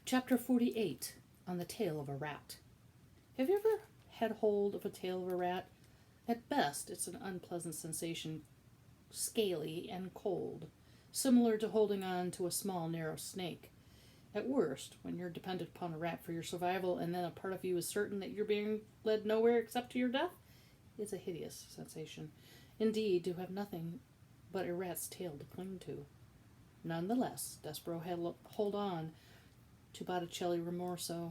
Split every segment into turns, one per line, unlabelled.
Chapter 48, on the tail of a rat. Have you ever had hold of a tail of a rat? At best, it's an unpleasant sensation, scaly and cold, similar to holding on to a small, narrow snake. At worst, when you're dependent upon a rat for your survival and then a part of you is certain that you're being led nowhere except to your death, it's a hideous sensation. Indeed, to have nothing but a rat's tail to cling to. Nonetheless, Desperaux had hold on to Botticelli Rimorso,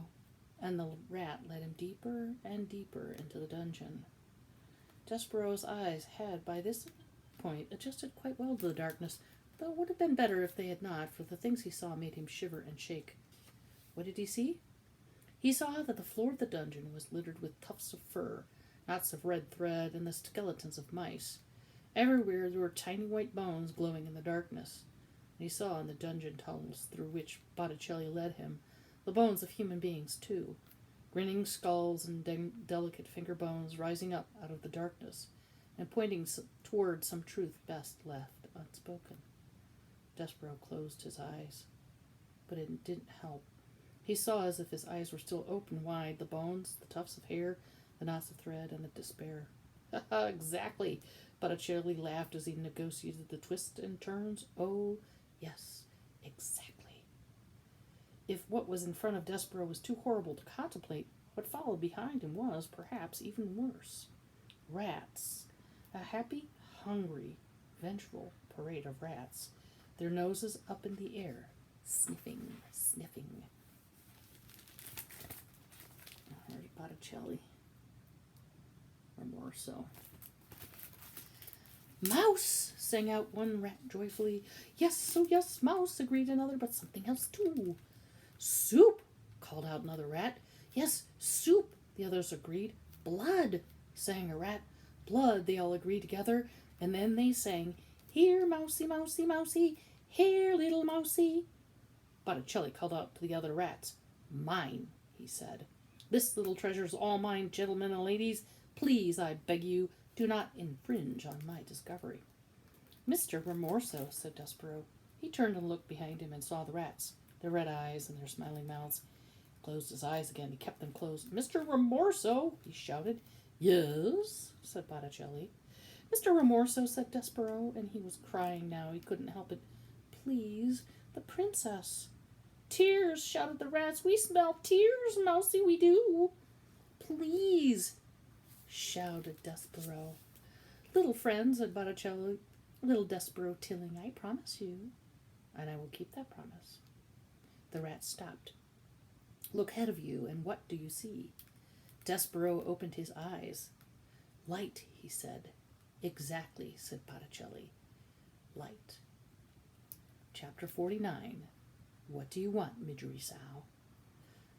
and the rat led him deeper and deeper into the dungeon. Despereaux's eyes had, by this point, adjusted quite well to the darkness, though it would have been better if they had not, for the things he saw made him shiver and shake. What did he see? He saw that the floor of the dungeon was littered with tufts of fur, knots of red thread, and the skeletons of mice. Everywhere there were tiny white bones glowing in the darkness. And he saw in the dungeon tunnels through which Botticelli led him the bones of human beings, too, grinning skulls and delicate finger bones rising up out of the darkness and pointing toward some truth best left unspoken. Desperaux closed his eyes, but it didn't help. He saw as if his eyes were still open wide the bones, the tufts of hair, the knots of thread, and the despair. Exactly, Botticelli laughed as he negotiated the twists and turns. Oh, yes, exactly. If what was in front of Desperaux was too horrible to contemplate, what followed behind him was, perhaps, even worse. Rats. A happy, hungry, vengeful parade of rats, their noses up in the air, sniffing, sniffing. Alright, Botticelli. Or more so. Mouse! Sang out one rat joyfully. Yes, oh yes, mouse, agreed another, but something else too. Soup! Called out another rat. Yes, soup, the others agreed. Blood! Sang a rat. Blood, they all agreed together, and then they sang, Here, mousey, mousey, mousey, here, little mousey. Botticelli called out to the other rats. Mine, he said. This little treasure's all mine, gentlemen and ladies. Please, I beg you, do not infringe on my discovery. Mr. Rimorso, said Desperaux. He turned and looked behind him and saw the rats, their red eyes and their smiling mouths. He closed his eyes again. He kept them closed. Mr. Rimorso, he shouted. Yes, said Botticelli. Mr. Rimorso, said Desperaux, and he was crying now. He couldn't help it. Please, the princess. Tears, shouted the rats. We smell tears, Mousie, we do. Please, shouted Desperaux. Little friend, said Botticelli, little Desperaux Tilling, I promise you, and I will keep that promise. The rat stopped. Look ahead of you, and what do you see? Desperaux opened his eyes. Light, he said. Exactly, said Botticelli. Light. Chapter 49. What do you want, Midgery Sow?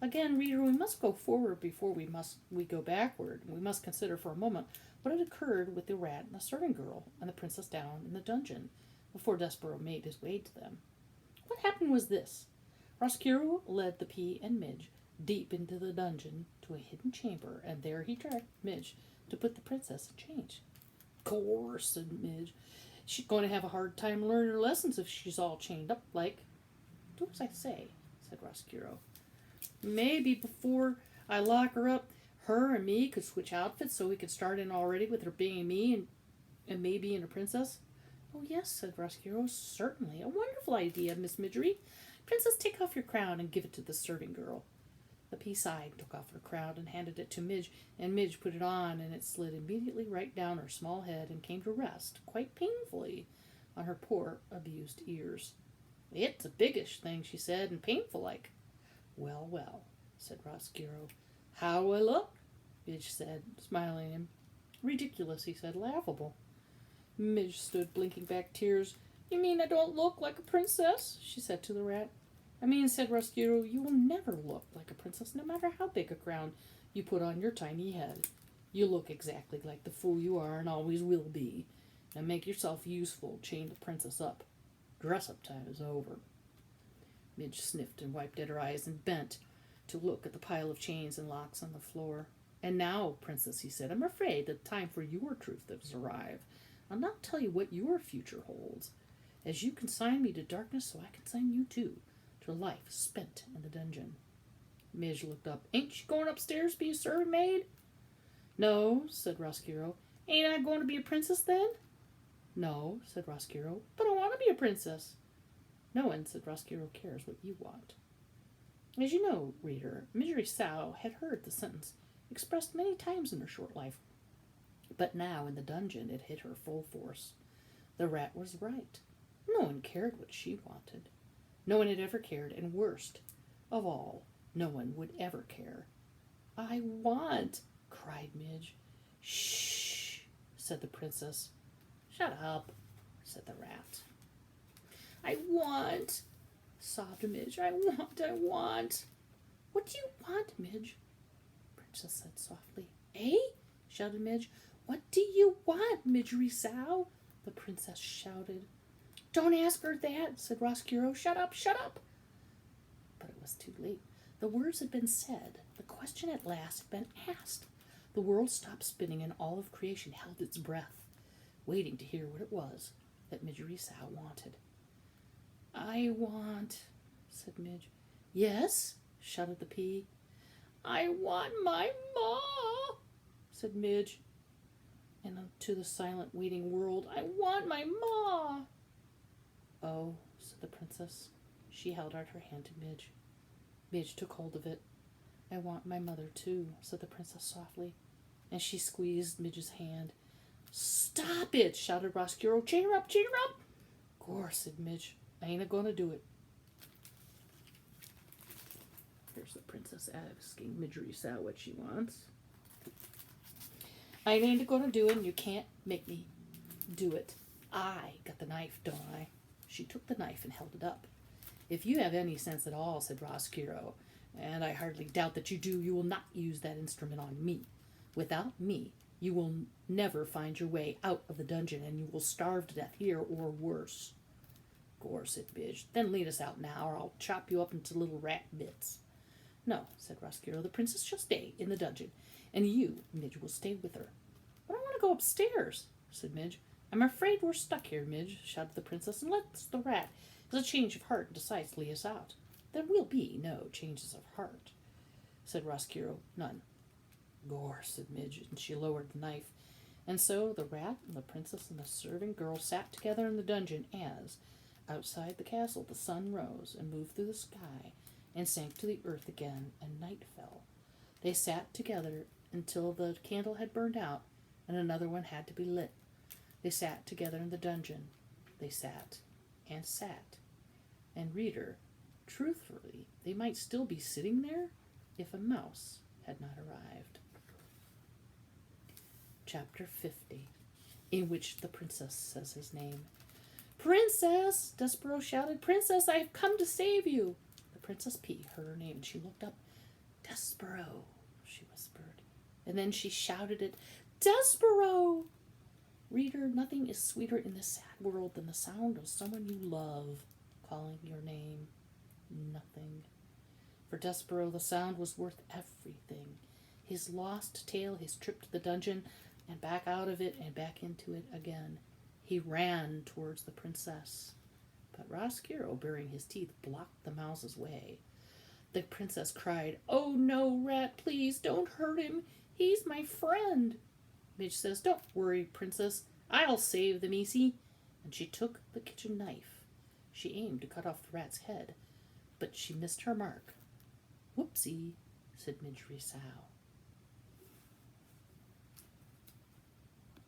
Again, reader, we must go forward before we go backward. We must consider for a moment what had occurred with the rat and the servant girl and the princess down in the dungeon before Desperaux made his way to them. What happened was this. Roscuro led the Pea and Midge deep into the dungeon to a hidden chamber, and there he dragged Midge to put the princess in chains. Course, said Midge. She's going to have a hard time learning her lessons if she's all chained up like. Do as I say, said Roscuro. Maybe before I lock her up, her and me could switch outfits so we could start in already with her being me and me being a princess. Oh, yes, said Roscuro, certainly. A wonderful idea, Miss Midgery. Princess, take off your crown and give it to the serving girl. The Pea sighed, took off her crown, and handed it to Midge, and Midge put it on, and it slid immediately right down her small head and came to rest, quite painfully, on her poor, abused ears. It's a biggish thing, she said, and painful-like. Well, well, said Roscuro. How do I look? Midge said, smiling at him. Ridiculous, he said, laughable. Midge stood blinking back tears. You mean I don't look like a princess? She said to the rat. I mean, said Roscuro, you will never look like a princess, no matter how big a crown you put on your tiny head. You look exactly like the fool you are and always will be. Now make yourself useful, chain the princess up. Dress-up time is over. Midge sniffed and wiped at her eyes and bent to look at the pile of chains and locks on the floor. And now, princess, he said, I'm afraid the time for your truth has arrived. I'll not tell you what your future holds. As you consign me to darkness, so I consign you too, to her life spent in the dungeon. Midge looked up. Ain't she going upstairs to be a servant maid? No, said Roscuro. Ain't I going to be a princess then? No, said Roscuro, but I want to be a princess. No one, said Roscuro, cares what you want. As you know, reader, Midgery Sow had heard the sentence expressed many times in her short life, but now in the dungeon it hit her full force. The rat was right. No one cared what she wanted. No one had ever cared, and worst of all, no one would ever care. I want, cried Midge. Shh, said the princess. Shut up, said the rat. I want, sobbed Midge. I want. What do you want, Midge? The princess said softly. Eh? Shouted Midge. What do you want, Midgery Sow? The princess shouted. Don't ask her that, said Roscuro. Shut up, shut up. But it was too late. The words had been said. The question at last had been asked. The world stopped spinning and all of creation held its breath, waiting to hear what it was that Midgery Sow wanted. I want, said Midge. Yes, shouted the pea. I want my ma, said Midge. And to the silent, waiting world, I want my ma. Oh, said the princess. She held out her hand to Midge. Midge took hold of it. I want my mother, too, said the princess softly, and she squeezed Midge's hand. Stop it, shouted Roscuro. Cheer up, cheer up. Gore, said Midge. I ain't a-gonna do it. Here's the princess asking Midgery Sow what she wants. I ain't a-gonna do it, and you can't make me do it. I got the knife, don't I? She took the knife and held it up. If you have any sense at all, said Roscuro, and I hardly doubt that you do, you will not use that instrument on me. Without me, you will never find your way out of the dungeon, and you will starve to death here or worse. Gore, said Midge. Then lead us out now, or I'll chop you up into little rat bits. No, said Roscuro, the princess shall stay in the dungeon, and you, Midge, will stay with her. But I want to go upstairs, said Midge. I'm afraid we're stuck here, Midge, shouted the princess, unless the rat has a change of heart and decides to lead us out. There will be no changes of heart, said Roscuro. None. Gore, said Midge, and she lowered the knife. And so the rat and the princess and the servant girl sat together in the dungeon as, outside the castle, the sun rose and moved through the sky and sank to the earth again, and night fell. They sat together until the candle had burned out and another one had to be lit. They sat together in the dungeon. They sat and sat. And reader, truthfully, they might still be sitting there if a mouse had not arrived. Chapter 50, in which the princess says his name. Princess, Desperaux shouted. Princess, I have come to save you. The Princess P heard her name and she looked up. Desperaux, she whispered. And then she shouted it. Desperaux! Reader, nothing is sweeter in this sad world than the sound of someone you love calling your name. Nothing. For Desperaux, the sound was worth everything. His lost tale, his trip to the dungeon, and back out of it and back into it again. He ran towards the princess. But Roscuro, baring his teeth, blocked the mouse's way. The princess cried, Oh no, rat, please don't hurt him. He's my friend. Midge says, Don't worry, princess. I'll save the meesie. And she took the kitchen knife. She aimed to cut off the rat's head, but she missed her mark. Whoopsie, said Midgery Sow.